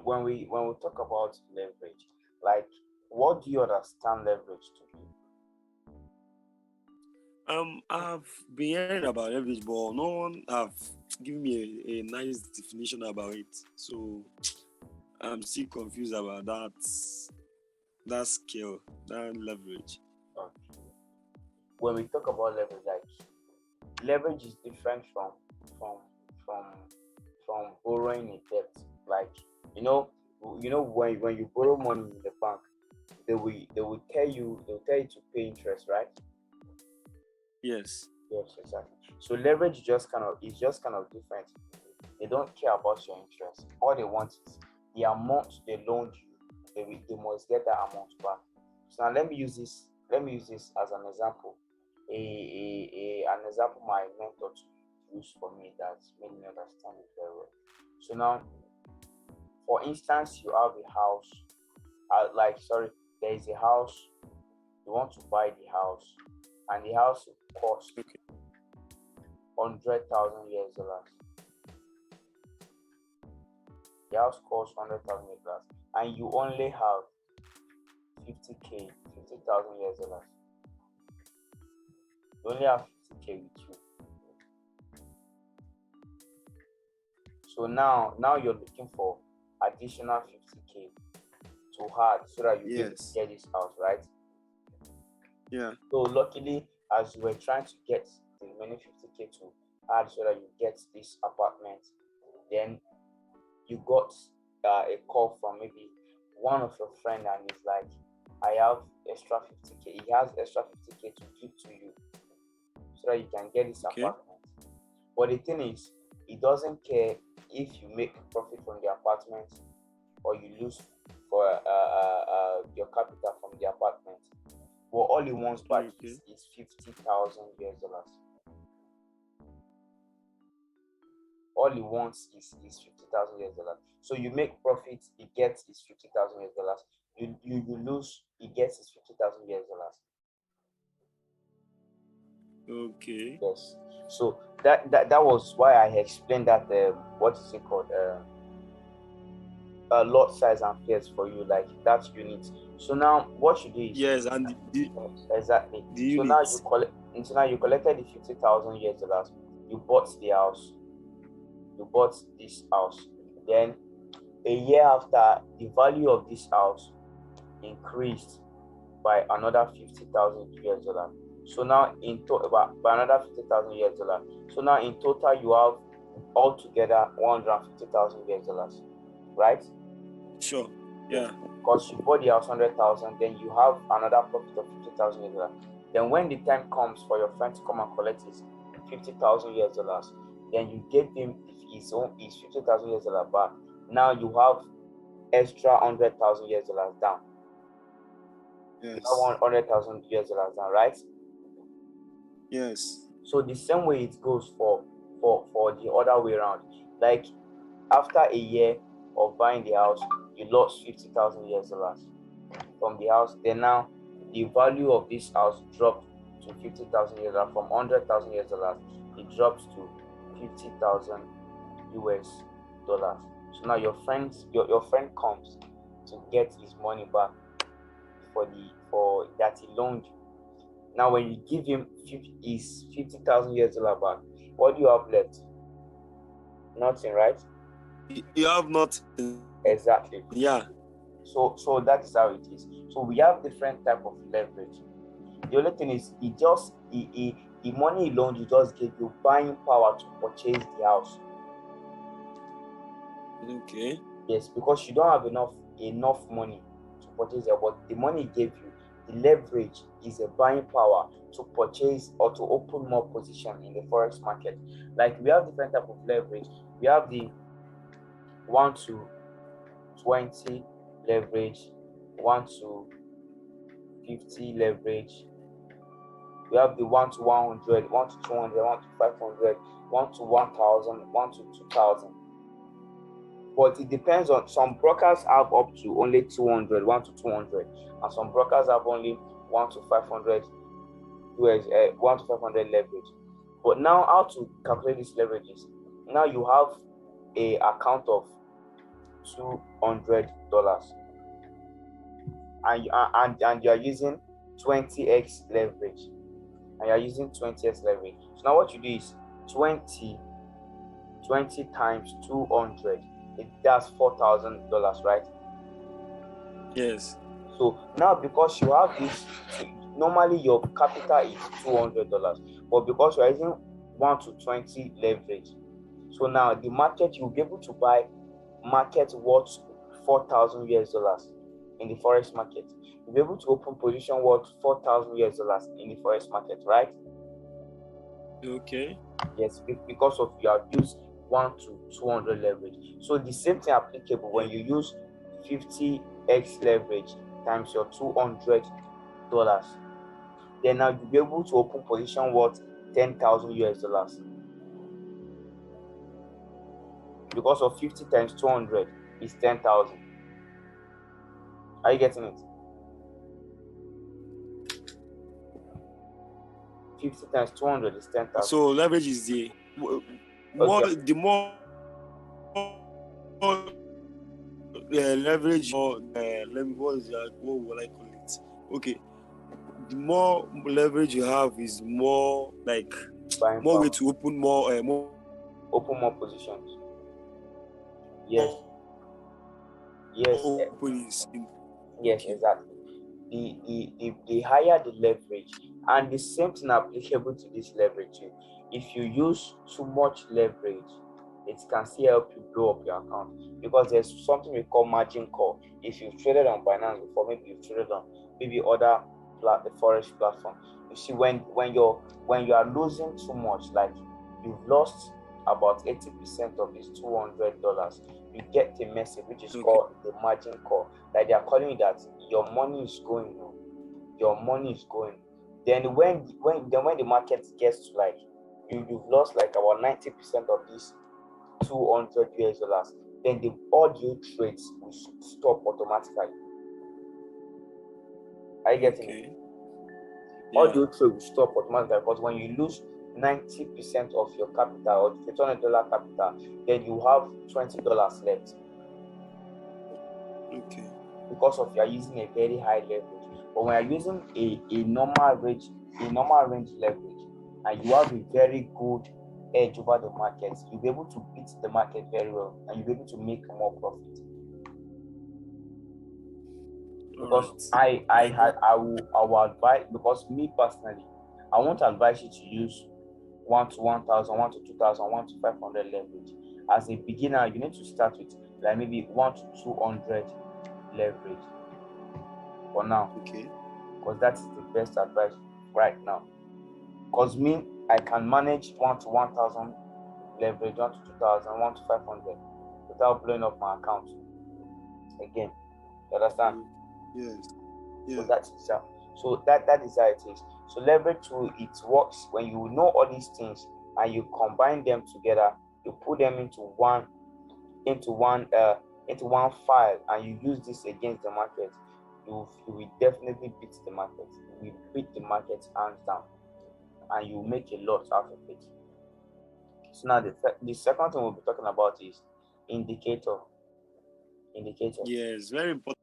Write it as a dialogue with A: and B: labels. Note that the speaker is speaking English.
A: when we talk about leverage, like, what do you understand leverage to be?
B: I've been hearing about leverage, but no one have given me a nice definition about it. So I'm still confused about that skill, that leverage.
A: Okay. When we talk about leverage, like, leverage is different from from from borrowing a debt. Like, you know, when you borrow money in the bank, they will tell you to pay interest, right?
B: Yes.
A: Yes, exactly. So leverage just kind of different. They don't care about your interest. All they want is the amount they loaned you. They must get that amount back. So now let me use this as an example. An example my mentor to use for me that made me understand it very well. So now, for instance, you have a house. There is a house. You want to buy the house, and the house will cost
B: Okay.
A: 100,000 US dollars. The house costs 100,000 US dollars, and you only have 50k, 50,000 US dollars. You only have 50k with you. So now you're looking for additional 50k to add so that you get
B: Yes.
A: this house, right?
B: Yeah.
A: So luckily, as you were trying to get the remaining 50k to add so that you get this apartment, then you got a call from maybe one of your friend, and he's like, I have extra 50k. He has extra 50k to give to you so that you can get this
B: Okay.
A: apartment. But the thing is, he doesn't care if you make profit from the apartment or you lose for your capital from the apartment. But all he wants back
B: Okay.
A: is 50,000 US dollars. All he wants is 50,000 US dollars. So you make profit, he gets his 50,000 US dollars. You lose, he gets his 50,000 US dollars.
B: Okay.
A: Yes. So that was why I explained that what is it called? Lot size and pairs for you, like that unit. So now what you do is
B: Yes, and
A: exactly.
B: the
A: So now
B: units.
A: you collected the 50,000 US dollars. You bought the house. You bought this house. Then a year after, the value of this house increased by another 50,000 US dollars. So now by another 50,000 US dollars. So now in total you have altogether 150,000 US dollars, right?
B: Sure.
A: Yes.
B: Yeah.
A: Because you bought the house 100,000, then you have another profit of 50,000 US dollars. Then when the time comes for your friend to come and collect his 50,000 US dollars, then you give him his 50,000 US dollars back. Now you have extra 100,000 US dollars down. You have
B: Yes.
A: 100,000 US dollars down, right?
B: Yes.
A: So the same way it goes for the other way around. Like, after a year of buying the house, you lost 50,000 US dollars from the house. Then now the value of this house dropped to 50,000 US dollars. From 100,000 US dollars, it drops to 50,000 US dollars. So now your friend comes to get his money back for that he loaned you. Now when you give him his 50,000 US dollars back, what do you have left? Nothing, right?
B: You have nothing.
A: Exactly.
B: Yeah.
A: So that is how it is. So we have different type of leverage. The only thing is, the money he loaned you just gave you buying power to purchase the house.
B: Okay.
A: Yes, because you don't have enough money to purchase it, but the money he gave you, the leverage is a buying power to purchase or to open more position in the forex market. Like, we have different type of leverage. We have the 1 to 20 leverage, 1 to 50 leverage. We have the 1 to 100, 1 to 200, 1 to 500, 1 to 1000, 1 to 2000. But it depends on, some brokers have up to only 200, 1 to 200, and some brokers have only 1 to 500 1 to 500 leverage. But now, how to calculate these leverages? Now you have a account of $200, and you are using 20x leverage, So now what you do is 20 times 200, that's $4,000, right?
B: Yes.
A: So now, because you have this, normally your capital is $200, but because you are using 1 to 20 leverage, so now the market, you'll be able to buy market worth $4,000 in the forex market. You'll be able to open position worth $4,000 in the forex market, right?
B: Okay.
A: Yes, because of you have used 1 to 200 leverage. So the same thing applicable when you use 50x leverage times your $200. Then now you'll be able to open position worth $10,000 because of 50 times 200 is 10,000. Are you getting it? 50 times 200 is 10,000.
B: So leverage is the more
A: Okay.
B: the more leverage or let me what is that? What would I call it? Okay, the more leverage you have is more like
A: Buying
B: more way
A: power.
B: to open more
A: Open more positions. Yes. Yes.
B: openings.
A: Yes,
B: Okay.
A: exactly. The higher the leverage, and the same thing applicable to this leverage too. If you use too much leverage, it can still help you blow up your account, because there's something we call margin call. If you've traded on Binance before, maybe you've traded on maybe other the forex platform, you see when you are losing too much, like you've lost about 80% of this $200, you get a message which is called the margin call. Like they are calling you that your money is going. Your money is going. Then when the market gets to like you've lost like about 90% of this $200, then the audio trades will stop automatically. Are you getting it?
B: Yeah.
A: Audio trade will stop automatically, because when you lose 90% of your capital or the $200 capital, then you have $20 left.
B: Okay.
A: Because of you are using a very high leverage. But when you're using a normal range leverage, and you have a very good edge over the market, you'll be able to beat the market very well, and you'll be able to make more profit. Because I will advise, because me personally, I won't advise you to use 1 to 1,000, 1 to 2,000, 1 to 500 leverage. As a beginner, you need to start with like maybe 1 to 200 leverage for now.
B: Okay.
A: Because that is the best advice right now. Because me, I can manage 1 to 1,000 leverage, 1 to 2,000, 1 to 500 without blowing up my account again. You understand?
B: Yes.
A: So
B: Yeah.
A: that is how it is. So leverage tool, it works when you know all these things and you combine them together. You put them into one file, and you use this against the market. You will definitely beat the market. You will beat the market hands down, and you will make a lot out of it. So now the second thing we'll be talking about is indicator.
B: Yes, very important.